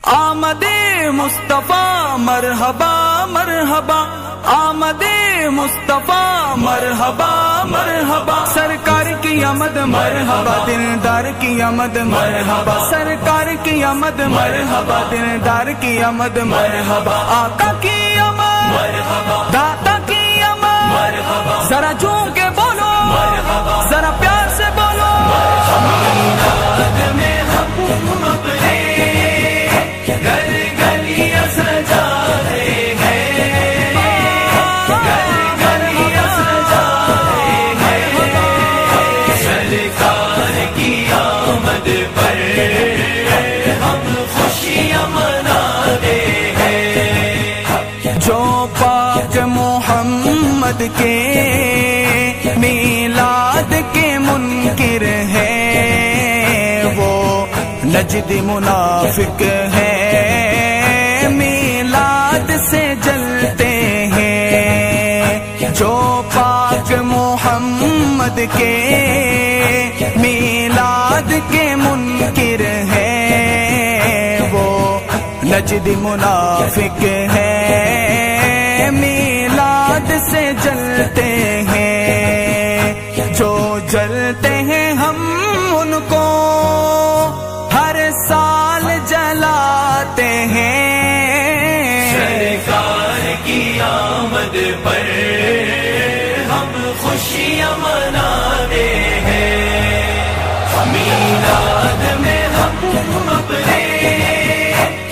آمد مصطفیٰ مرحبا مرحبا، آمد مصطفیٰ مرحبا مرحبا، سرکار کی آمد مرحبا، دلدار کی آمد مرحبا، سرکار کی آمد مرحبا، دلدار کی آمد مرحبا، آقا کی آمد مرحبا، داتا کی آمد مرحبا، ذرا جھوم کے بولو مرحبا، ذرا پیار سے بولو میلاد میں ہم اپنے گھر گلیاں سجا رہے ہیں، گھر گلیاں سجا رہے ہیں، سرکار کی آمد پر ہم خوشیاں منا رہے ہیں۔ جو پاک محمد کے میلاد کے منکر ہے وہ نجدی منافق ہے، میلاد سے جلتے ہیں۔ جو پاک محمد کے میلاد کے منکر ہے وہ نجدی منافق ہے، میلاد سے جلتے ہیں۔ جو جلتے ہیں ہم ان کو ہر سال جلاتے ہیں، سرکار کی آمد پر ہم خوشیاں مناتے ہیں، میلاد میں ہم اپنے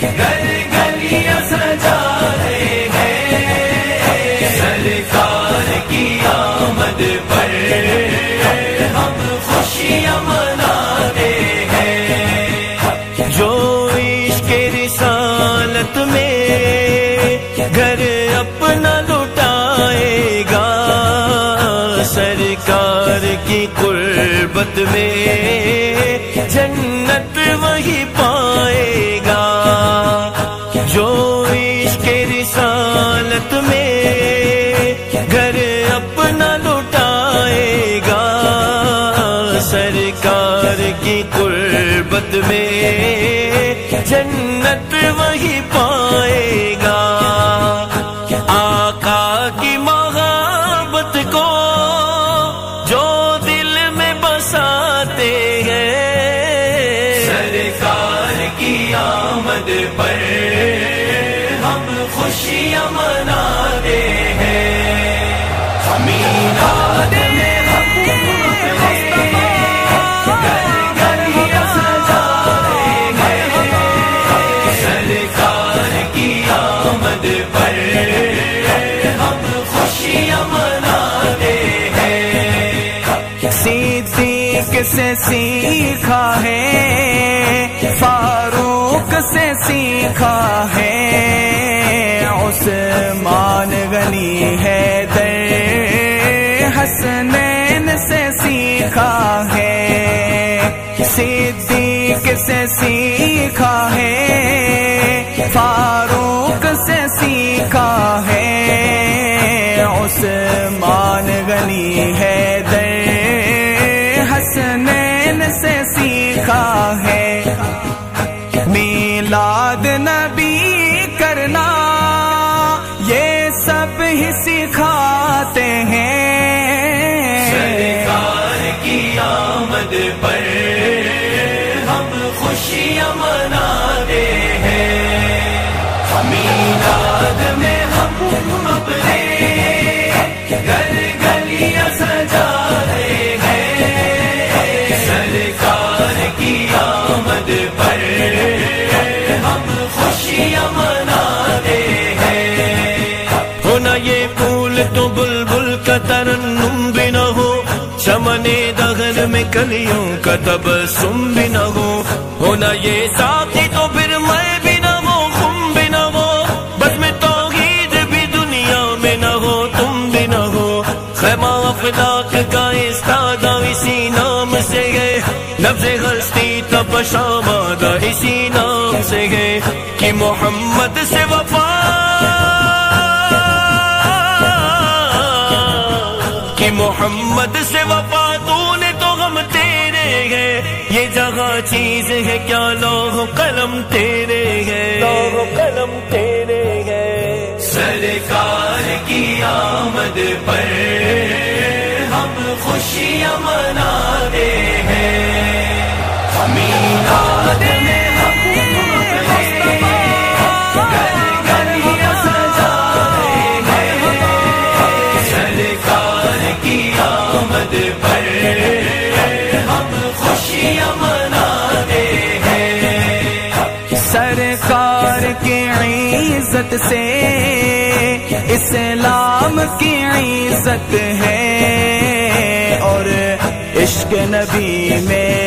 گھر گلیاں سجا رہے ہیں، سرکار کی آمد پر ہم خوشیاں مناتے ہیں۔ جو عشق رسالت میں گھر اپنا لٹائے گا، سرکار کی قربت میں جنت وہی پائے گا۔ جو عشق رسالت میں گھر اپنا لٹائے گا، سرکار کی قربت میں جنت وہی پائے گا۔ آقا کی محبت کو جو دل میں بساتے ہیں، سرکار کی آمد پر ہم خوشیاں مناتے ہیں، میلاد میں صدیق سے سیکھا ہے، فاروق سے سیکھا ہے، عثمان غنی حیدر حسنین سے سیکھا ہے، صدیق سے سیکھا ہے، فاروق سے سیکھا ہے، عثمان غنی حیدر حسنین سے سیکھا ہے۔ میلاد نبی کرنا یہ سب ہی سکھاتے ہیں، سرکار کی آمد پر ہم خوشیاں مناتے ہیں، میلاد میں ہم اپنے گھر گلیاں سجا رہے ہیں، سرکار کی آمد پر ہم خوشیاں مناتے ہیں۔ ہونا یہ پھول تو بلبل کا ترنم بھی نہ ہو، چمن دغل میں کلیوں کا تبسم بھی نہ ہو، ہونا یہ ساقی تو پھر میں بھی نہ ہو، خم بھی نہ ہو، بس میں توحید بھی دنیا میں نہ ہو، تم بھی نہ ہو، خیمہ افلاق کا استادہ اسی نام سے ہے، لفظ ہستی تب شامادہ اسی نام سے ہے، کہ محمد سے وفا، کہ محمد سے وفا تو نے تو غم تیرے ہے، یہ جگہ چیز ہے کیا لوح قلم تیرے ہے، آمد پر ہم خوشیاں مناتے ہیں میلاد میں ہم گھر گلیاں سجاتے ہیں سرکار کی آمد پر ہم خوشیاں مناتے ہیں سرکار کی عزت سے اسلام کی عزت ہے اور عشق نبی میں